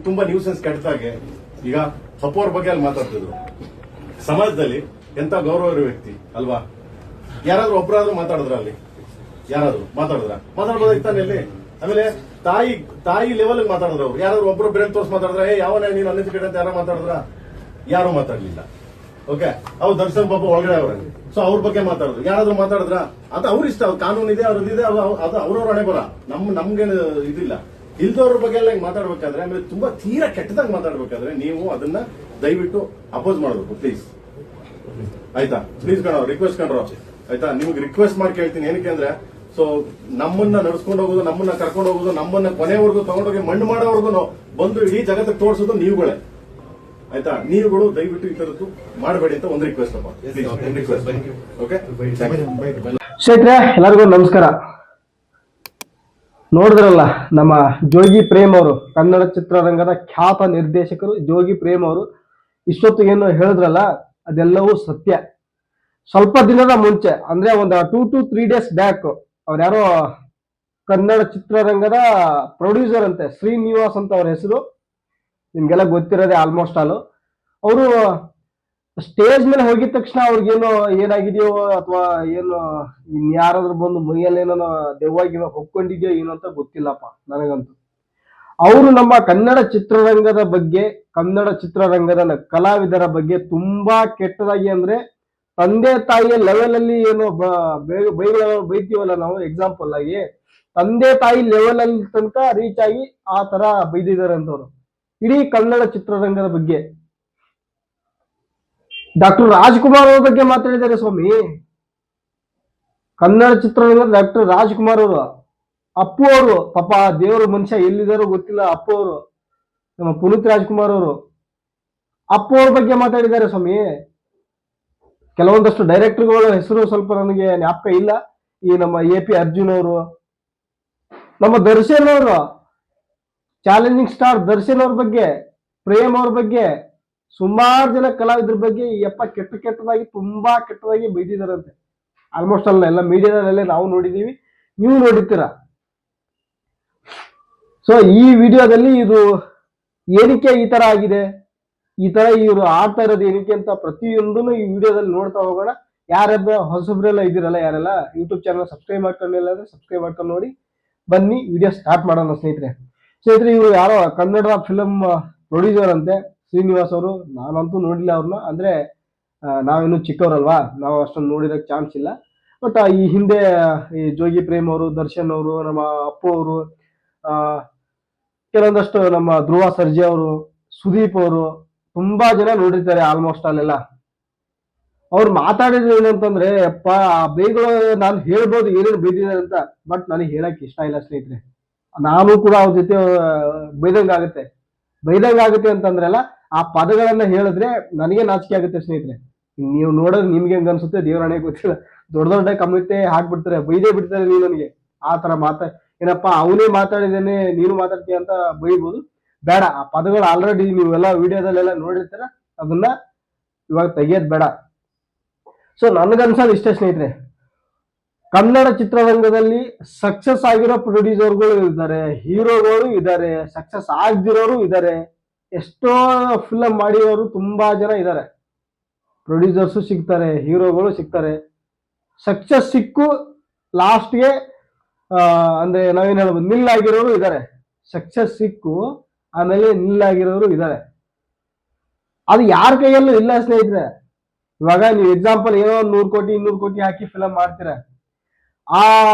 ತುಂಬಾ ನ್ಯೂಸೆನ್ಸ್ ಕೆಟ್ಟದಾಗೆ ಈಗ ಅಪ್ಪು ಅವ್ರ ಬಗ್ಗೆ ಅಲ್ಲಿ ಮಾತಾಡ್ತಿದ್ರು. ಸಮಾಜದಲ್ಲಿ ಎಂತ ಗೌರವ ಇರೋ ವ್ಯಕ್ತಿ ಅಲ್ವಾ? ಯಾರಾದ್ರೂ ಒಬ್ಬರಾದ್ರೂ ಮಾತಾಡಿದ್ರ ಅಲ್ಲಿ? ಯಾರಾದ್ರೂ ಮಾತಾಡ್ಬೋದಾಗಿತ್ತಾನೆ ಅಲ್ಲಿ? ಆಮೇಲೆ ತಾಯಿ ಲೆವೆಲ್ ಮಾತಾಡಿದ್ರು ಅವ್ರು. ಯಾರಾದ್ರೂ ಒಬ್ರು ಬ್ರೇನ್ ತೋರ್ಸ್ ಮಾತಾಡಿದ್ರ ಯಾವನ ನೀನು ಅನ್ಎಜುಕೇಟೆಡ್ ಅಂತ ಯಾರೋ ಮಾತಾಡಿದ್ರ? ಯಾರು ಮಾತಾಡ್ಲಿಲ್ಲ. ಓಕೆ, ಅವ್ರು ದರ್ಶನ್ ಪಾಪ ಒಳಗಡೆ ಅವ್ರ, ಸೊ ಅವ್ರ ಬಗ್ಗೆ ಮಾತಾಡಿದ್ರು. ಯಾರಾದ್ರೂ ಮಾತಾಡಿದ್ರ? ಅದು ಅವ್ರ ಇಷ್ಟ, ಅವ್ರ ಕಾನೂನು ಇದೆ, ಅವ್ರದ್ದಿದೆ, ಅದು ಅವ್ರವ್ರ ಹಣೆ ಬರ. ನಮ್ಗೇನು ಇದಿಲ್ಲ. ಇಲ್ದವ್ರ ಬಗ್ಗೆ ಎಲ್ಲ ಮಾತಾಡ್ಬೇಕಾದ್ರೆ, ಆಮೇಲೆ ತುಂಬಾ ತೀರಾ ಕೆಟ್ಟದಾಗ ಮಾತಾಡ್ಬೇಕಾದ್ರೆ ನೀವು ಅದನ್ನ ದಯವಿಟ್ಟು ಅಪೋಸ್ ಮಾಡಬೇಕು ಪ್ಲೀಸ್. ಆಯ್ತಾ? ಪ್ಲೀಸ್ ಕಣೋ, ರಿಕ್ವೆಸ್ಟ್ ಕಣ್ರೋ. ಆಯ್ತಾ? ನಿಮ್ಗೆ ರಿಕ್ವೆಸ್ಟ್ ಮಾಡಿ ಕೇಳ್ತೀನಿ. ಏನಕ್ಕೆ ಅಂದ್ರೆ, ಸೊ ನಮ್ಮನ್ನ ನಡ್ಸ್ಕೊಂಡು ಹೋಗೋದು, ನಮ್ಮನ್ನ ಕರ್ಕೊಂಡು ಹೋಗೋದು, ನಮ್ಮನ್ನ ಕೊನೆವರೆಗೂ ತಗೊಂಡೋಗಿ ಮಣ್ಣು ಮಾಡೋವರೆಗೂ ಬಂದು ಇಡೀ ಜಗತ್ತಿಗೆ ತೋರಿಸೋದು ನೀವುಗಳೇ. ಆಯ್ತಾ? ನೀವುಗಳು ದಯವಿಟ್ಟು ಈ ತರದ್ದು ಮಾಡಬೇಡಿ ಅಂತ ಒಂದು ರಿಕ್ವೆಸ್ಟ್ ಅಪ್ಪ. ಓಕೆ, ಸ್ನೇಹಿತರೆ ಎಲ್ಲರಿಗೂ ನಮಸ್ಕಾರ. ನೋಡಿದ್ರಲ್ಲ, ನಮ್ಮ ಜೋಗಿ ಪ್ರೇಮ್ ಅವರು, ಕನ್ನಡ ಚಿತ್ರರಂಗದ ಖ್ಯಾತ ನಿರ್ದೇಶಕರು ಜೋಗಿ ಪ್ರೇಮ್ ಅವರು ಇಷ್ಟೊತ್ತು ಏನು ಹೇಳಿದ್ರಲ್ಲ ಅದೆಲ್ಲವೂ ಸತ್ಯ. ಸ್ವಲ್ಪ ದಿನದ ಮುಂಚೆ ಅಂದ್ರೆ ಒಂದು 2 to 3 days ಬ್ಯಾಕ್ ಅವ್ರು ಯಾರೋ ಕನ್ನಡ ಚಿತ್ರರಂಗದ ಪ್ರೊಡ್ಯೂಸರ್ ಅಂತೆ, ಶ್ರೀನಿವಾಸ್ ಅಂತ ಅವ್ರ ಹೆಸರು, ನಿಮ್ಗೆಲ್ಲ ಗೊತ್ತಿರೋದೆ ಆಲ್ಮೋಸ್ಟ್ ಆಲ್. ಅವರು ಸ್ಟೇಜ್ ಮೇಲೆ ಹೋಗಿದ ತಕ್ಷಣ ಅವ್ರಿಗೇನು ಏನಾಗಿದೆಯೋ ಅಥವಾ ಏನು ಇನ್ಯಾರಾದ್ರೂ ಬಂದು ಮೈಯಲ್ಲಿ ಏನೋ ದೆವ್ವಾಗಿನೋ ಹೊಕ್ಕೊಂಡಿದ್ಯೋ ಏನೋ ಅಂತ ಗೊತ್ತಿಲ್ಲಪ್ಪ ನನಗಂತೂ. ಅವರು ನಮ್ಮ ಕನ್ನಡ ಚಿತ್ರರಂಗದ ಬಗ್ಗೆ, ಕನ್ನಡ ಚಿತ್ರರಂಗದ ಕಲಾವಿದರ ಬಗ್ಗೆ ತುಂಬಾ ಕೆಟ್ಟದಾಗಿ, ಅಂದ್ರೆ ತಂದೆ ತಾಯಿಯ ಲೆವೆಲ್ ಅಲ್ಲಿ ಏನು ಬೈತೀವಲ್ಲ ನಾವು, ಎಕ್ಸಾಂಪಲ್ ಆಗಿ ತಂದೆ ತಾಯಿ ಲೆವೆಲ್ ಅಲ್ಲಿ ತನಕ ರೀಚ್ ಆಗಿ ಆ ತರ ಬೈದಿದ್ದಾರೆ ಅಂತವ್ರು ಇಡೀ ಕನ್ನಡ ಚಿತ್ರರಂಗದ ಬಗ್ಗೆ. ಡಾಕ್ಟರ್ ರಾಜ್ಕುಮಾರ್ ಅವ್ರ ಬಗ್ಗೆ ಮಾತಾಡಿದ್ದಾರೆ ಸ್ವಾಮಿ. ಕನ್ನಡ ಚಿತ್ರರಂಗದ ಡಾಕ್ಟರ್ ರಾಜ್ಕುಮಾರ್ ಅವರು, ಅಪ್ಪು ಅವರು, ಪಾಪ ದೇವರು ಮನುಷ್ಯ ಎಲ್ಲಿದ್ದಾರೋ ಗೊತ್ತಿಲ್ಲ. ಅಪ್ಪು ಅವರು, ನಮ್ಮ ಪುನೀತ್ ರಾಜ್ಕುಮಾರ್ ಅವರು, ಅಪ್ಪು ಅವ್ರ ಬಗ್ಗೆ ಮಾತಾಡಿದ್ದಾರೆ ಸ್ವಾಮಿ. ಕೆಲವೊಂದಷ್ಟು ಡೈರೆಕ್ಟರ್ಗಳ ಹೆಸರು ಸ್ವಲ್ಪ ನನಗೆ ಜ್ಞಾಪಕ ಇಲ್ಲ. ಈ ನಮ್ಮ AP ಅರ್ಜುನ್ ಅವರು, ನಮ್ಮ ದರ್ಶನ್ ಅವರು, ಚಾಲೆಂಜಿಂಗ್ ಸ್ಟಾರ್ ದರ್ಶನ್ ಅವ್ರ ಬಗ್ಗೆ, ಪ್ರೇಮ್ ಅವ್ರ ಬಗ್ಗೆ, ಸುಮಾರು ಜನ ಕಲಾವಿದ್ರ ಬಗ್ಗೆ ಯಪ್ಪ ಕೆಟ್ಟದಾಗಿ ತುಂಬಾ ಕೆಟ್ಟದಾಗಿ ಬೈದಿದಾರಂತೆ. ಆಲ್ಮೋಸ್ಟ್ ಎಲ್ಲ ಮೀಡಿಯಾದಲ್ಲೆಲ್ಲ ನಾವು ನೋಡಿದೀವಿ, ನೀವು ನೋಡಿರ್ತೀರ. ಸೊ ಈ ವಿಡಿಯೋದಲ್ಲಿ ಇದು ಏನಕ್ಕೆ ಈ ತರ ಆಗಿದೆ, ಈ ತರ ಇವರು ಆಡ್ತಾ ಇರೋದು ಏನಕ್ಕೆ ಅಂತ ಪ್ರತಿಯೊಂದನ್ನು ಈ ವಿಡಿಯೋದಲ್ಲಿ ನೋಡ್ತಾ ಹೋಗೋಣ. ಯಾರೆಲ್ಲ ಹೊಸಬ್ರೆಲ್ಲ ಇದ್ದೀರಲ್ಲ, ಯಾರೆಲ್ಲ ಯೂಟ್ಯೂಬ್ ಚಾನಲ್ ಸಬ್ಸ್ಕ್ರೈಬ್ ಮಾಡ್ಕೊಂಡಿಲ್ಲ ಅಂದ್ರೆ ಸಬ್ಸ್ಕ್ರೈಬ್ ಮಾಡ್ಕೊಂಡು ನೋಡಿ. ಬನ್ನಿ ವಿಡಿಯೋ ಸ್ಟಾರ್ಟ್ ಮಾಡೋಣ ಸ್ನೇಹಿತರೆ. ಇವರು ಯಾರೋ ಕನ್ನಡ ಫಿಲಮ್ ಪ್ರೊಡ್ಯೂಸರ್ ಅಂತೆ, ಶ್ರೀನಿವಾಸ್ ಅವರು. ನಾನಂತೂ ನೋಡಿಲ್ಲ ಅವ್ರನ್ನ, ಅಂದ್ರೆ ನಾವಿನ್ನು ಚಿಕ್ಕವರಲ್ವಾ, ನಾವು ಅಷ್ಟೊಂದು ನೋಡಿರೋಕೆ ಚಾನ್ಸ್ ಇಲ್ಲ. ಬಟ್ ಈ ಹಿಂದೆ ಈ ಜೋಗಿ ಪ್ರೇಮ್ ಅವರು, ದರ್ಶನ್ ಅವರು, ನಮ್ಮ ಅಪ್ಪು ಅವರು, ಕೆಲವೊಂದಷ್ಟು ನಮ್ಮ ಧ್ರುವ ಸರ್ಜಾ ಅವರು, ಸುದೀಪ್ ಅವರು, ತುಂಬಾ ಜನ ನೋಡಿರ್ತಾರೆ ಆಲ್ಮೋಸ್ಟ್ ಅಲ್ಲೆಲ್ಲ. ಅವ್ರು ಮಾತಾಡಿದ್ರು ಏನಂತಂದ್ರೆ, ಅಪ್ಪ ಆ ಬೈಗಳು ನಾನು ಹೇಳ್ಬೋದು ಏನೇನು ಬೈದಿದ್ದಾರೆ ಅಂತ, ಬಟ್ ನನಗೆ ಹೇಳಕ್ ಇಷ್ಟ ಇಲ್ಲ ಸ್ನೇಹಿತರೆ. ನಾನು ಕೂಡ ಅವ್ರ ಜೊತೆ ಬೈದಂಗಾಗುತ್ತೆ ಅಂತಂದ್ರಲ್ಲ, ಆ ಪದಗಳನ್ನ ಹೇಳಿದ್ರೆ ನನಗೆ ನಾಚಿಕೆ ಆಗುತ್ತೆ ಸ್ನೇಹಿತರೆ. ನೀವು ನೋಡೋದು ನಿಮ್ಗೆ ಹೆಂಗ್ ಅನ್ಸುತ್ತೆ ದೇವರಾಣೆ ಗೊತ್ತಿಲ್ಲ. ದೊಡ್ಡ ಕಮಿಟಿ ಹಾಕ್ಬಿಡ್ತಾರೆ, ಬೈದೇ ಬಿಡ್ತಾರೆ. ನೀವು ನನಗೆ ಆ ತರ ಏನಪ್ಪಾ ಅವನೇ ಮಾತಾಡಿದೇನೆ ನೀನು ಮಾತಾಡ್ತೀಯ ಅಂತ ಬೈಬೋದು. ಬೇಡ, ಆ ಪದಗಳು ಆಲ್ರೆಡಿ ನೀವೆಲ್ಲ ವಿಡಿಯೋದಲ್ಲೆಲ್ಲ ನೋಡಿರ್ತೀರ, ಅದನ್ನ ಇವಾಗ ತೆಗಿಯೋದ್ ಬೇಡ. ಸೊ ನನ್ಗನ್ಸೋದು ಇಷ್ಟೇ ಸ್ನೇಹಿತರೆ, ಕನ್ನಡ ಚಿತ್ರರಂಗದಲ್ಲಿ ಸಕ್ಸಸ್ ಆಗಿರೋ ಪ್ರೊಡ್ಯೂಸರ್ಗಳು ಇದ್ದಾರೆ, ಹೀರೋಗಳು ಇದ್ದಾರೆ, ಸಕ್ಸಸ್ ಆಗದಿರೋರು ಇದ್ದಾರೆ, ಎಷ್ಟೋ ಫಿಲಮ್ ಮಾಡಿರೋರು ತುಂಬಾ ಜನ ಇದ್ದಾರೆ. ಪ್ರೊಡ್ಯೂಸರ್ಸು ಸಿಗ್ತಾರೆ, ಹೀರೋಗಳು ಸಿಗ್ತಾರೆ. ಸಕ್ಸಸ್ ಸಿಕ್ಕು ಲಾಸ್ಟ್ಗೆ ಅಂದ್ರೆ ನಾವೇನ್ ಹೇಳ್ಬೋದು, ನಿಲ್ಲಾಗಿರೋರು ಇದ್ದಾರೆ. ಸಕ್ಸಸ್ ಸಿಕ್ಕು ಆಮೇಲೆ ನಿಲ್ಲಾಗಿರೋರು ಇದ್ದಾರೆ. ಅದು ಯಾರ ಕೈಯಲ್ಲೂ ಇಲ್ಲ ಸ್ನೇಹಿತರೆ. ಇವಾಗ ನೀವು ಎಕ್ಸಾಂಪಲ್ ಏನೋ 100 ಕೋಟಿ 200 ಕೋಟಿ ಹಾಕಿ ಫಿಲಮ್ ಮಾಡ್ತೀರ, ಆ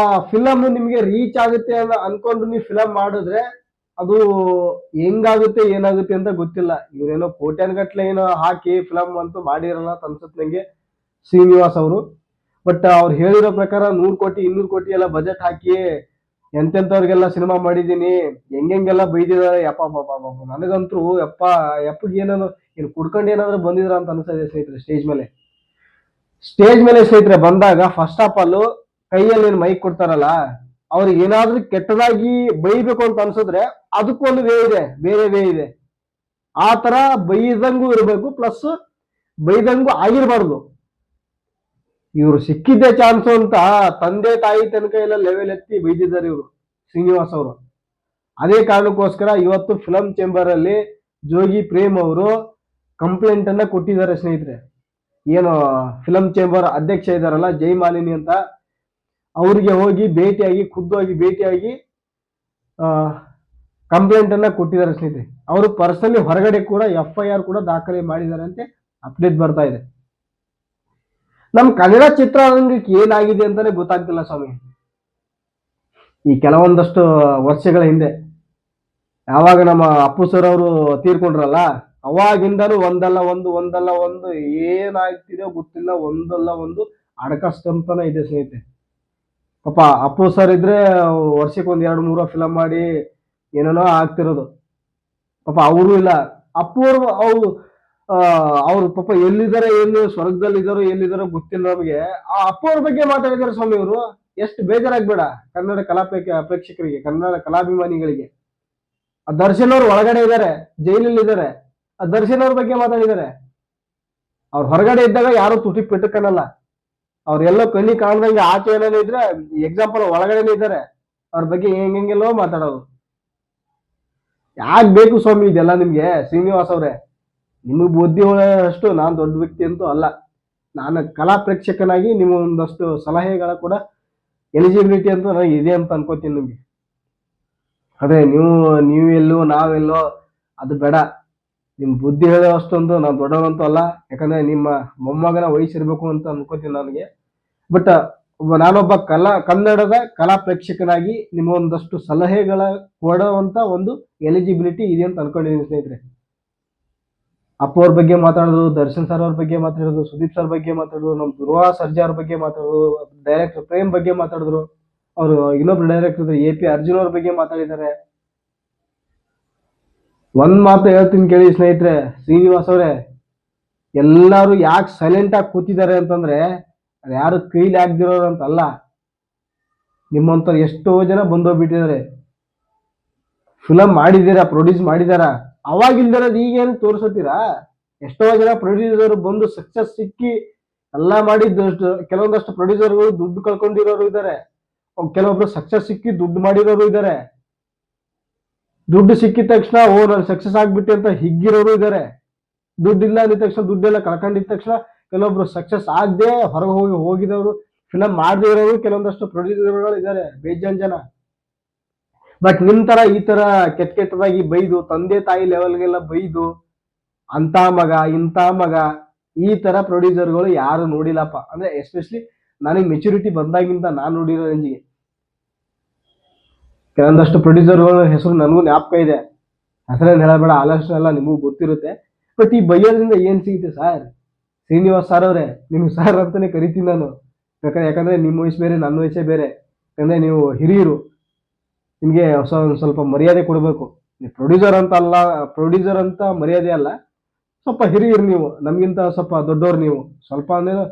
ಫಿಲಮ್ ನಿಮ್ಗೆ ರೀಚ್ ಆಗುತ್ತೆ ಅಂತ ಅನ್ಕೊಂಡು ನೀವು ಫಿಲಮ್ ಮಾಡಿದ್ರೆ ಅದು ಹೆಂಗಾಗುತ್ತೆ ಏನಾಗುತ್ತೆ ಅಂತ ಗೊತ್ತಿಲ್ಲ. ಇವ್ರೇನೋ ಕೋಟ್ಯಾನ್ಗಟ್ಲೆ ಏನೋ ಹಾಕಿ ಫಿಲಮ್ ಅಂತೂ ಮಾಡಿರಲ್ಲ ಅಂತ ಅನ್ಸುತ್ತೆ ನಂಗೆ, ಶ್ರೀನಿವಾಸ್ ಅವರು. ಬಟ್ ಅವ್ರು ಹೇಳಿರೋ ಪ್ರಕಾರ 100 ಕೋಟಿ 200 ಕೋಟಿ ಎಲ್ಲ ಬಜೆಟ್ ಹಾಕಿ ಎಂತೆಂಥವ್ರಿಗೆಲ್ಲ ಸಿನಿಮಾ ಮಾಡಿದೀನಿ, ಹೆಂಗೆಲ್ಲ ಬೈದಿದ್ದಾರೆ. ಯಪ್ಪ ನನಗಂತೂ ಯಪ್ಪಗೆ ಏನು ಕುಡ್ಕೊಂಡು ಏನಾದ್ರು ಬಂದಿದ್ರ ಅಂತ ಅನ್ಸದೆ ಸ್ನೇಹಿತರೆ. ಸ್ಟೇಜ್ ಮೇಲೆ ಸ್ನೇಹಿತರೆ ಬಂದಾಗ ಫಸ್ಟ್ ಆಫ್ ಆಲ್ ಕೈಯಲ್ಲಿ ಏನು ಮೈಕ್ ಕೊಡ್ತಾರಲ್ಲ, ಅವ್ರಿಗೆ ಏನಾದ್ರೂ ಕೆಟ್ಟದಾಗಿ ಬೈಬೇಕು ಅಂತ ಅನ್ಸಿದ್ರೆ ಅದಕ್ಕೊಂದು ಬೇರೆ ವೇ ಇದೆ. ಆ ತರ ಬೈದಂಗೂ ಇರಬೇಕು, ಪ್ಲಸ್ ಬೈದಂಗೂ ಆಗಿರ್ಬಾರ್ದು. ಇವರು ಸಿಕ್ಕಿದ್ದೆ ಚಾನ್ಸ್ ಅಂತ ತಂದೆ ತಾಯಿ ತನಕ ಎಲ್ಲ ಲೆವೆಲ್ ಎತ್ತಿ ಬೈದಿದ್ದಾರೆ ಇವರು ಶ್ರೀನಿವಾಸ್ ಅವರು. ಅದೇ ಕಾರಣಕ್ಕೋಸ್ಕರ ಇವತ್ತು ಫಿಲಂ ಚೇಂಬರ್ ಅಲ್ಲಿ ಜೋಗಿ ಪ್ರೇಮ್ ಅವರು ಕಂಪ್ಲೇಂಟ್ ಅನ್ನ ಕೊಟ್ಟಿದ್ದಾರೆ ಸ್ನೇಹಿತರೆ. ಏನು ಫಿಲಂ ಚೇಂಬರ್ ಅಧ್ಯಕ್ಷ ಇದಾರಲ್ಲ ಜೈಮಾಲಿನಿ ಅಂತ, ಅವ್ರಿಗೆ ಹೋಗಿ ಭೇಟಿಯಾಗಿ ಖುದ್ದಾಗಿ ಭೇಟಿಯಾಗಿ ಕಂಪ್ಲೇಂಟ್ ಅನ್ನ ಕೊಟ್ಟಿದ್ದಾರೆ ಸ್ನೇಹಿತರೆ. ಅವರು ಪರ್ಸನಲಿ ಹೊರಗಡೆ ಕೂಡ FIR ಕೂಡ ದಾಖಲೆ ಮಾಡಿದ್ದಾರೆ ಅಂತ ಅಪ್ಡೇಟ್ ಬರ್ತಾ ಇದೆ. ನಮ್ ಕನ್ನಡ ಚಿತ್ರರಂಗಕ್ಕೆ ಏನಾಗಿದೆ ಅಂತಾನೆ ಗೊತ್ತಾಗ್ತಿಲ್ಲ ಸ್ವಾಮಿ. ಈ ಕೆಲವೊಂದಷ್ಟು ವರ್ಷಗಳ ಹಿಂದೆ ಯಾವಾಗ ನಮ್ಮ ಅಪ್ಪು ಸರ್ ಅವರು ತೀರ್ಕೊಂಡ್ರಲ್ಲ, ಅವಾಗಿಂದನೂ ಒಂದಲ್ಲ ಒಂದು ಏನಾಗ್ತಿದೆ ಗೊತ್ತಿಲ್ಲ, ಒಂದಲ್ಲ ಒಂದು ಅಡಕಸ್ತಂತಾನೆ ಇದೆ ಸ್ನೇಹಿತರೆ. ಪಾಪ ಅಪ್ಪು ಸರ್ ಇದ್ರೆ ವರ್ಷಕ್ಕೆ 1-2-3 ಫಿಲಮ್ ಮಾಡಿ ಏನೇನೋ ಆಗ್ತಿರೋದು. ಪಾಪ ಅವರು ಇಲ್ಲ, ಅಪ್ಪು ಅವರು ಅವ್ರು ಪಾಪ ಎಲ್ಲಿದ್ದಾರೆ, ಏನು ಸ್ವರ್ಗದಲ್ಲಿ ಇದಾರೋ ಎಲ್ಲಿದಾರೋ ಗೊತ್ತಿಲ್ಲ ನಮಗೆ. ಆ ಅಪ್ಪು ಅವ್ರ ಬಗ್ಗೆ ಮಾತಾಡಿದಾರೆ ಸ್ವಾಮಿ ಅವರು. ಎಷ್ಟು ಬೇಜಾರಾಗ್ಬೇಡ ಕನ್ನಡ ಪ್ರೇಕ್ಷಕರಿಗೆ, ಕನ್ನಡ ಕಲಾಭಿಮಾನಿಗಳಿಗೆ. ಆ ದರ್ಶನ್ ಅವ್ರು ಒಳಗಡೆ ಇದ್ದಾರೆ, ಜೈಲಲ್ಲಿ ಇದ್ದಾರೆ. ಆ ದರ್ಶನ್ ಅವ್ರ ಬಗ್ಗೆ ಮಾತಾಡಿದ್ದಾರೆ. ಅವ್ರು ಹೊರಗಡೆ ಇದ್ದಾಗ ಯಾರು ತುಟಿ ಪೆಟ್ಟಕನಲ್ಲ. ಅವ್ರೆಲ್ಲೋ ಕಣ್ಣಿ ಕಾಣ್ದಂಗೆ ಆಚೆ ಏನೇನೋ ಇದ್ರೆ ಎಕ್ಸಾಂಪಲ್ ಒಳಗಡೆನೇ ಇದ್ದಾರೆ. ಅವ್ರ ಬಗ್ಗೆ ಹೆಂಗೆಲ್ಲೋ ಮಾತಾಡೋದು. ಯಾಕೆ ಬೇಕು ಸ್ವಾಮಿ ಇದೆಲ್ಲ ನಿಮ್ಗೆ? ಶ್ರೀನಿವಾಸ್ ಅವ್ರೆ, ನಿಮಗ್ ಬುದ್ಧಿ ಅಷ್ಟು ನಾನ್ ದೊಡ್ಡ ವ್ಯಕ್ತಿ ಅಂತೂ ಅಲ್ಲ. ನಾನು ಕಲಾ ಪ್ರೇಕ್ಷಕನಾಗಿ ನಿಮ್ಮ ಒಂದಷ್ಟು ಸಲಹೆಗಳ ಕೂಡ ಎಲಿಜಿಬಿಲಿಟಿ ಅಂತೂ ನನಗೆ ಇದೆ ಅಂತ ಅನ್ಕೋತೀನಿ ನಿಮ್ಗೆ. ಅದೇ ನೀವೆಲ್ಲೋ ನಾವೆಲ್ಲೋ ಅದು ಬೇಡ. ನಿಮ್ ಬುದ್ಧಿ ಹೇಳೋ ಅಷ್ಟೊಂದು ನಾನು ದೊಡ್ಡವಂತೂ ಅಲ್ಲ. ಯಾಕಂದ್ರೆ ನಿಮ್ಮ ಮೊಮ್ಮಗನ ವಯಸ್ಸಿರ್ಬೇಕು ಅಂತ ಅನ್ಕೋತೀನಿ ನನಗೆ. ಬಟ್ ನಾನೊಬ್ಬ ಕನ್ನಡದ ಕಲಾ ಪ್ರೇಕ್ಷಕನಾಗಿ ನಿಮ್ಮ ಒಂದಷ್ಟು ಸಲಹೆಗಳ ಕೊಡುವಂತ ಒಂದು ಎಲಿಜಿಬಿಲಿಟಿ ಇದೆ ಅಂತ ಅನ್ಕೊಂಡಿದ್ದೀನಿ ಸ್ನೇಹಿತರೆ. ಅಪ್ಪು ಅವ್ರ ಬಗ್ಗೆ ಮಾತಾಡೋದು, ದರ್ಶನ್ ಸರ್ ಅವ್ರ ಬಗ್ಗೆ ಮಾತಾಡೋದು, ಸುದೀಪ್ ಸರ್ ಬಗ್ಗೆ ಮಾತಾಡೋದು, ನಮ್ ಧ್ರುವ ಸರ್ಜಾ ಅವ್ರ ಬಗ್ಗೆ ಮಾತಾಡೋದು, ಡೈರೆಕ್ಟರ್ ಪ್ರೇಮ್ ಬಗ್ಗೆ ಮಾತಾಡಿದ್ರು, ಅವರು ಇನ್ನೊಬ್ರು ಡೈರೆಕ್ಟರ್ AP ಅರ್ಜುನ್ ಅವ್ರ ಬಗ್ಗೆ ಮಾತಾಡಿದ್ದಾರೆ. ಒಂದ್ ಮಾತು ಹೇಳ್ತೀನಿ ಕೇಳಿ ಸ್ನೇಹಿತರೆ, ಶ್ರೀನಿವಾಸ್ ಅವರೇ, ಎಲ್ಲಾರು ಯಾಕೆ ಸೈಲೆಂಟ್ ಆಗಿ ಕೂತಿದ್ದಾರೆ ಅಂತಂದ್ರೆ ಅದು ಯಾರು ಕೈಲಿ ಆಗ್ದಿರೋರು ಅಂತಲ್ಲ. ನಿಮ್ಮಂತ ಎಷ್ಟೋ ಜನ ಬಂದೋಗ್ಬಿಟ್ಟಿದ್ದಾರೆ. ಫಿಲಂ ಮಾಡಿದ್ದೀರಾ, ಪ್ರೊಡ್ಯೂಸ್ ಮಾಡಿದಾರ, ಅವಾಗಿಲ್ದಿರೋದು ಈಗೇನು ತೋರಿಸ್ತೀರಾ? ಎಷ್ಟೋ ಜನ ಪ್ರೊಡ್ಯೂಸರ್ ಬಂದು ಸಕ್ಸಸ್ ಸಿಕ್ಕಿ ಎಲ್ಲ ಮಾಡಿದ್ದು, ಕೆಲವೊಂದಷ್ಟು ಪ್ರೊಡ್ಯೂಸರ್ಗಳು ದುಡ್ಡು ಕಳ್ಕೊಂಡಿರೋರು ಇದ್ದಾರೆ, ಕೆಲವೊಬ್ರು ಸಕ್ಸಸ್ ಸಿಕ್ಕಿ ದುಡ್ಡು ಮಾಡಿರೋರು ಇದ್ದಾರೆ. ದುಡ್ಡು ಸಿಕ್ಕಿದ ತಕ್ಷಣ ನಾನು ಸಕ್ಸಸ್ ಆಗ್ಬಿಟ್ಟೆ ಅಂತ ಹಿಗ್ಗಿರೋರು ಇದ್ದಾರೆ. ದುಡ್ಡಿಲ್ಲ ಅಂದಿದ ತಕ್ಷಣ, ದುಡ್ಡೆಲ್ಲ ಕಳ್ಕೊಂಡಿದ ತಕ್ಷಣ ಕೆಲವೊಬ್ರು ಸಕ್ಸಸ್ ಆಗದೆ ಹೊರಗೆ ಹೋಗಿದವರು, ಫಿಲಂ ಮಾಡದೇ ಇರೋರು ಕೆಲವೊಂದಷ್ಟು ಪ್ರೊಡ್ಯೂಸರ್ಗಳು ಇದ್ದಾರೆ, ಬೇಜಾನ್ ಜನ. ಬಟ್ ನಿಮ್ ತರ ಈ ತರ ಕೆಟ್ಟದಾಗಿ ಬೈದು, ತಂದೆ ತಾಯಿ ಲೆವೆಲ್ಗೆಲ್ಲ ಬೈದು, ಅಂತ ಮಗ ಇಂಥ ಮಗ, ಈ ತರ ಪ್ರೊಡ್ಯೂಸರ್ಗಳು ಯಾರು ನೋಡಿಲ್ಲಪ್ಪ. ಅಂದ್ರೆ ಎಸ್ಪೆಷಲಿ ನನಗೆ ಮೆಚುರಿಟಿ ಬಂದಾಗಿಂದ ನಾನು ನೋಡಿರೋ ರೇಂಜಿಗೆ ಕೆಲವೊಂದಷ್ಟು ಪ್ರೊಡ್ಯೂಸರ್ಗಳ ಹೆಸರು ನನಗೂ ಜ್ಞಾಪಕ ಇದೆ. ಹೆಸರೇನು ಹೇಳಬೇಡ, ಆಲೋಚನೆ ಎಲ್ಲ ನಿಮಗೂ ಗೊತ್ತಿರುತ್ತೆ. ಬಟ್ ಈ ಬೈಯೋದ್ರಿಂದ ಏನ್ ಸಿಗುತ್ತೆ ಸರ್? ಶ್ರೀನಿವಾಸ್ ಸರ್ ಅವ್ರೆ, ನಿಮ್ಗೆ ಸರ್ ಅಂತಾನೆ ಕರಿತೀನಿ ನಾನು. ಯಾಕಂದ್ರೆ ನಿಮ್ಮ ವಯಸ್ಸು ಬೇರೆ, ನನ್ನ ವಯಸ್ಸೇ ಬೇರೆ. ಯಾಕಂದ್ರೆ ನೀವು ಹಿರಿಯರು, ನಿಮ್ಗೆ ಸ್ವಲ್ಪ ಮರ್ಯಾದೆ ಕೊಡಬೇಕು. ನೀವು ಪ್ರೊಡ್ಯೂಸರ್ ಅಂತ ಅಲ್ಲ, ಪ್ರೊಡ್ಯೂಸರ್ ಅಂತ ಮರ್ಯಾದೆ ಅಲ್ಲ, ಸ್ವಲ್ಪ ಹಿರಿಯರು ನೀವು, ನಮ್ಗಿಂತ ಸ್ವಲ್ಪ ದೊಡ್ಡವ್ರು ನೀವು. ಸ್ವಲ್ಪ ಅಂದ್ರೆ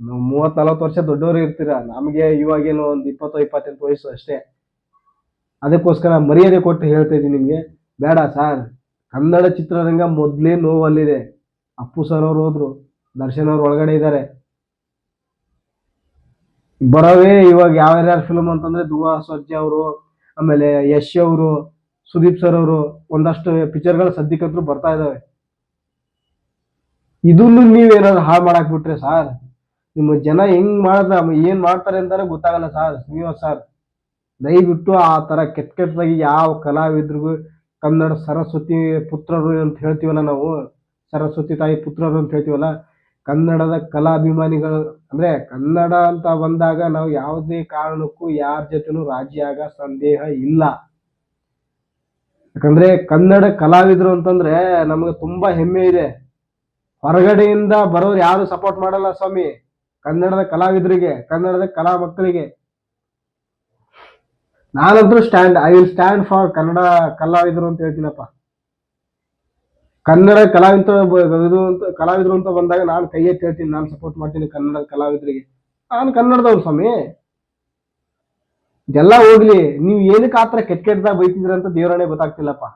30-40 ವರ್ಷ ದೊಡ್ಡವರು ಇರ್ತೀರಾ, ನಮಗೆ ಇವಾಗೇನು ಒಂದು 20-28 ವಯಸ್ಸು ಅಷ್ಟೇ. ಅದಕ್ಕೋಸ್ಕರ ಮರ್ಯಾದೆ ಕೊಟ್ಟು ಹೇಳ್ತಾ ಇದ್ದೀನಿ ನಿಮ್ಗೆ. ಬೇಡ ಸರ್, ಕನ್ನಡ ಚಿತ್ರರಂಗ ಮೊದ್ಲೇ ನೋವಲ್ಲಿದೆ. ಅಪ್ಪು ಸರ್ ಅವ್ರು ಹೋದ್ರು, ದರ್ಶನ್ ಅವ್ರು ಒಳಗಡೆ ಇದ್ದಾರೆ. ಬರೋವೇ ಇವಾಗ ಯಾರ್ಯಾರು ಫಿಲ್ಮ್ ಅಂತಂದ್ರೆ ಧ್ರುವ ಸರ್ಜಾ ಅವರು, ಆಮೇಲೆ ಯಶ್ ಅವರು, ಸುದೀಪ್ ಸರ್ ಅವರು, ಒಂದಷ್ಟು ಪಿಕ್ಚರ್ಗಳು ಸದ್ಯಕ್ಕಂತೂ ಬರ್ತಾ ಇದಾವೆ. ಇದನ್ನು ನೀವೇನಾದ್ರು ಹಾಳು ಮಾಡಾಕ್ ಬಿಟ್ರೆ ಸರ್, ನಿಮ್ಮ ಜನ ಹೆಂಗ್ ಏನ್ ಮಾಡ್ತಾರೆ ಅಂತಾನೆ ಗೊತ್ತಾಗಲ್ಲ ಸರ್. ಶ್ರೀನಿವಾಸ್ ಸರ್, ದಯವಿಟ್ಟು ಆ ತರ ಕೆಟ್ಟದಾಗಿ ಯಾವ ಕಲಾವಿದ್ರಿಗೂ, ಕನ್ನಡ ಸರಸ್ವತಿ ಪುತ್ರರು ಅಂತ ಹೇಳ್ತೀವಲ್ಲ ನಾವು, ಸರಸ್ವತಿ ತಾಯಿ ಪುತ್ರರು ಅಂತ ಹೇಳ್ತೀವಲ್ಲ, ಕನ್ನಡದ ಕಲಾಭಿಮಾನಿಗಳು ಅಂದ್ರೆ ಕನ್ನಡ ಅಂತ ಬಂದಾಗ ನಾವು ಯಾವುದೇ ಕಾರಣಕ್ಕೂ ಯಾರ ಜೊತೆನೂ ರಾಜಿ ಆಗ ಸಂದೇಹ ಇಲ್ಲ. ಯಾಕಂದ್ರೆ ಕನ್ನಡ ಕಲಾವಿದರು ಅಂತಂದ್ರೆ ನಮ್ಗೆ ತುಂಬಾ ಹೆಮ್ಮೆ ಇದೆ. ಹೊರಗಡೆಯಿಂದ ಬರೋರು ಯಾರು ಸಪೋರ್ಟ್ ಮಾಡಲ್ಲ ಸ್ವಾಮಿ ಕನ್ನಡದ ಕಲಾವಿದರಿಗೆ, ಕನ್ನಡದ ಕಲಾ ಮಕ್ಕಳಿಗೆ. ನಾನಂತೂ I will stand for Kannada ಕಲಾವಿದರು ಅಂತ ಹೇಳ್ತೀನಪ್ಪ. ಕನ್ನಡ ಕಲಾವಿದರು ಅಂತ ಬಂದಾಗ ನಾನು ಕೈ ಎತ್ತಿ ಹೇಳ್ತೀನಿ, ನಾನು ಸಪೋರ್ಟ್ ಮಾಡ್ತೀನಿ ಕನ್ನಡ ಕಲಾವಿದರಿಗೆ. ನಾನು ಕನ್ನಡದವ್ರು ಸ್ವಾಮಿ. ಇದೆಲ್ಲ ಹೋಗ್ಲಿ, ನೀವು ಏನಕ್ಕೆ ಆತರ ಕೆಟ್ಟದಾಗ ಬೈತಿದ್ರ ಅಂತ ದೇವರನ್ನೇ ಗೊತ್ತಾಗ್ತಿಲ್ಲಪ್ಪ.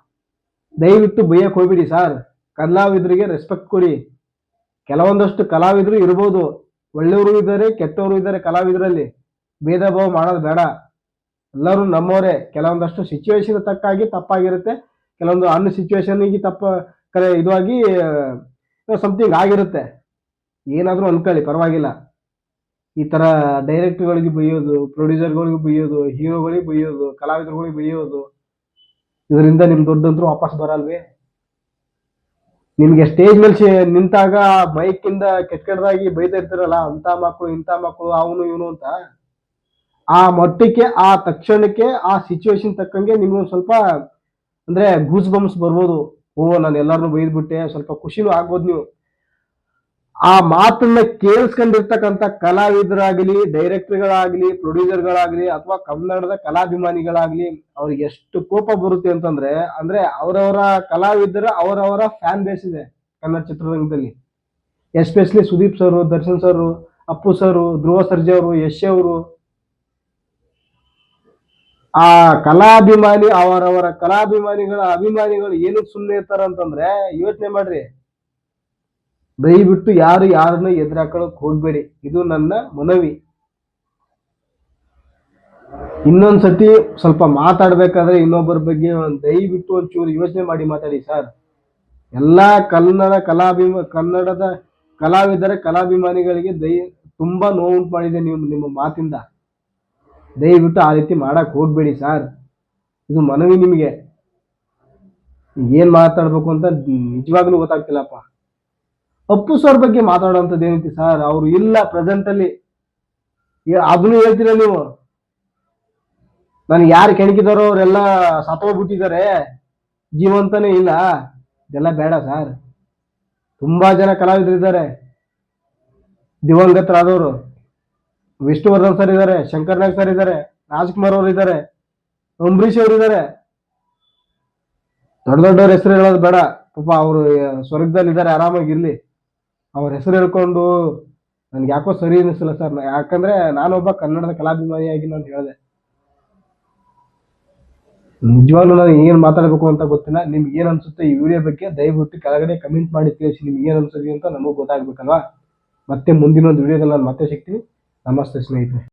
ದಯವಿಟ್ಟು ಬೈಯಕ್ ಹೋಗ್ಬಿಡಿ ಸರ್. ಕಲಾವಿದರಿಗೆ ರೆಸ್ಪೆಕ್ಟ್ ಕೊಡಿ. ಕೆಲವೊಂದಷ್ಟು ಕಲಾವಿದರು ಇರ್ಬೋದು, ಒಳ್ಳೆಯವರು ಇದ್ದಾರೆ, ಕೆಟ್ಟವರು ಇದ್ದಾರೆ ಕಲಾವಿದರಲ್ಲಿ. ಭೇದ ಭಾವ ಮಾಡೋದು ಬೇಡ. ಎಲ್ಲರೂ ನಮ್ಮವರೇ. ಕೆಲವೊಂದಷ್ಟು ಸಿಚುವೇಶನ್ ತಕ್ಕಾಗಿ ತಪ್ಪಾಗಿರುತ್ತೆ, ಕೆಲವೊಂದು ಅನ್ ಸಿಚುವೇಶನ್ಗೆ ಇದಾಗಿ ಸಮಥಿಂಗ್ ಆಗಿರುತ್ತೆ. ಏನಾದರೂ ಅನ್ಕೊಳ್ಳಿ, ಪರವಾಗಿಲ್ಲ. ಈ ತರ ಡೈರೆಕ್ಟರ್ಗಳಿಗೆ ಬೈಯೋದು, ಪ್ರೊಡ್ಯೂಸರ್ಗಳಿಗೆ ಬೈಯೋದು, ಹೀರೋಗಳಿಗೆ ಬೈಯೋದು, ಕಲಾವಿದರುಗಳಿಗೆ ಬೈಯೋದು, ಇದರಿಂದ ನಿಮ್ ದುಡ್ಡಂತೂ ವಾಪಸ್ ಬರಲ್ವೇ? ನಿಮ್ಗೆ ಸ್ಟೇಜ್ ಮೇಲೆ ನಿಂತಾಗ ಮೈಕ್ ಇಂದ ಕೆಟ್ಟದಾಗಿ ಬೈತಾ ಇರ್ತಾರಲ್ಲ, ಅಂತ ಮಕ್ಕಳು ಇಂಥ ಮಕ್ಕಳು ಅವನು ಇವನು ಅಂತ, ಆ ಮಟ್ಟಕ್ಕೆ ಆ ತಕ್ಷಣಕ್ಕೆ ಆ ಸಿಚುವೇಶನ್ ತಕ್ಕಂಗೆ ನಿಮ್ಗೆ ಸ್ವಲ್ಪ ಅಂದ್ರೆ ಗೂಸ್ ಬಂಪ್ಸ್ ಬರ್ಬೋದು. ಓ, ನಾನು ಎಲ್ಲಾರನ್ನೂ ಬೈದ್ಬಿಟ್ಟೆ, ಸ್ವಲ್ಪ ಖುಷಿನೂ ಆಗ್ಬೋದು ನೀವು. ಆ ಮಾತನ್ನ ಕೇಳಿಸ್ಕೊಂಡಿರ್ತಕ್ಕಂಥ ಕಲಾವಿದರಾಗ್ಲಿ, ಡೈರೆಕ್ಟರ್ಗಳಾಗ್ಲಿ, ಪ್ರೊಡ್ಯೂಸರ್ಗಳಾಗ್ಲಿ, ಅಥವಾ ಕನ್ನಡದ ಕಲಾಭಿಮಾನಿಗಳಾಗ್ಲಿ, ಅವ್ರಿಗೆ ಎಷ್ಟು ಕೋಪ ಬರುತ್ತೆ ಅಂತಂದ್ರೆ, ಅಂದ್ರೆ ಅವರವರ ಕಲಾವಿದರ ಅವರವರ ಫ್ಯಾನ್ ಬೇಸ್ ಇದೆ ಕನ್ನಡ ಚಿತ್ರರಂಗದಲ್ಲಿ. Especially Sudeep sir, Darshan sir, Appu sir, Dhruva Sarja ಅವರು, ಯಶ್ ಅವರು, ಆ ಕಲಾಭಿಮಾನಿ ಅವರವರ ಕಲಾಭಿಮಾನಿಗಳ ಅಭಿಮಾನಿಗಳು ಏನಕ್ಕೆ ಸುಮ್ಮನೆ ಇರ್ತಾರ ಅಂತಂದ್ರೆ, ಯೋಚನೆ ಮಾಡ್ರಿ. ದಯವಿಟ್ಟು ಯಾರು ಯಾರನ್ನ ಎದುರಾಕೊಳ್ಳೋಕೆ ಹೋಗ್ಬೇಡಿ, ಇದು ನನ್ನ ಮನವಿ. ಇನ್ನೊಂದ್ಸತಿ ಸ್ವಲ್ಪ ಮಾತಾಡ್ಬೇಕಾದ್ರೆ ಇನ್ನೊಬ್ಬರ ಬಗ್ಗೆ ದಯವಿಟ್ಟು ಒಂಚೂರು ಯೋಚನೆ ಮಾಡಿ ಮಾತಾಡಿ ಸರ್. ಎಲ್ಲಾ ಕನ್ನಡದ ಕಲಾವಿದರ ಕಲಾಭಿಮಾನಿಗಳಿಗೆ ತುಂಬಾ ನೋವುಂಟು ಮಾಡಿದೆ ನಿಮ್ಮ ಮಾತಿಂದ. ದಯವಿಟ್ಟು ಆ ರೀತಿ ಮಾಡಕ್ ಹೋಗ್ಬೇಡಿ ಸರ್, ಇದು ಮನವಿ ನಿಮಗೆ. ಏನ್ ಮಾತಾಡ್ಬೇಕು ಅಂತ ನಿಜವಾಗ್ಲೂ ಗೊತ್ತಾಗ್ತಿಲ್ಲಪ್ಪ. ಅಪ್ಪು ಸರ್ ಬಗ್ಗೆ ಮಾತಾಡೋಂಥದ್ದು ಏನೈತಿ ಸರ್? ಅವ್ರು ಇಲ್ಲ ಪ್ರೆಸೆಂಟ್ ಅಲ್ಲಿ, ಅದನ್ನು ಹೇಳ್ತೀರ ನೀವು. ನನ್ಗೆ ಯಾರು ಕೆಣಕಿದಾರೋ ಅವರೆಲ್ಲ ಸತ್ತೋಗ್ಬಿಟ್ಟಿದ್ದಾರೆ, ಜೀವಂತನೇ ಇಲ್ಲ, ಇದೆಲ್ಲ ಬೇಡ ಸರ್. ತುಂಬಾ ಜನ ಕಲಾವಿದರಿದ್ದಾರೆ ದಿವಂಗತರಾದವರು. ವಿಷ್ಣುವರ್ಧನ್ ಸರ್ ಇದ್ದಾರೆ, ಶಂಕರ್ ನಾಗ್ ಸರ್ ಇದ್ದಾರೆ, ರಾಜ್ಕುಮಾರ್ ಅವರು ಇದ್ದಾರೆ, ಅಂಬರೀಶ್ ಅವರು ಇದ್ದಾರೆ. ದೊಡ್ಡ ದೊಡ್ಡವ್ರ ಹೆಸರು ಹೇಳೋದು ಬೇಡ, ಪಾಪ ಅವರು ಸ್ವರ್ಗದಲ್ಲಿ ಇದ್ದಾರೆ, ಆರಾಮಾಗಿರ್ಲಿ. ಅವ್ರ ಹೆಸರು ಹೇಳ್ಕೊಂಡು ನನ್ಗೆ ಯಾಕೋ ಸರಿ ಅನಿಸಿಲ್ಲ ಸರ್. ಯಾಕಂದ್ರೆ ನಾನೊಬ್ಬ ಕನ್ನಡದ ಕಲಾಭಿಮಾನಿಯಾಗಿ ನಾನು ಹೇಳಿದೆ. ನಿಜವಾಗ್ಲೂ ನಾನು ಏನ್ ಮಾತಾಡ್ಬೇಕು ಅಂತ ಗೊತ್ತಿಲ್ಲ. ನಿಮ್ಗೆ ಏನ್ ಅನ್ಸುತ್ತೆ ಈ ವಿಡಿಯೋ ಬಗ್ಗೆ ದಯವಿಟ್ಟು ಕೆಳಗಡೆ ಕಮೆಂಟ್ ಮಾಡಿ ತಿಳಿಸಿ. ನಿಮ್ಗೆ ಏನ್ ಅನ್ಸುತ್ತೆ ಅಂತ ನಮಗ್ ಗೊತ್ತಾಗ್ಬೇಕಲ್ವಾ. ಮತ್ತೆ ಮುಂದಿನ ಒಂದು ವಿಡಿಯೋದಲ್ಲಿ ನಾನು ಮತ್ತೆ ಸಿಗ್ತೀನಿ. ನಮಸ್ತೆ ಸ್ನೇಹಿತರೆ.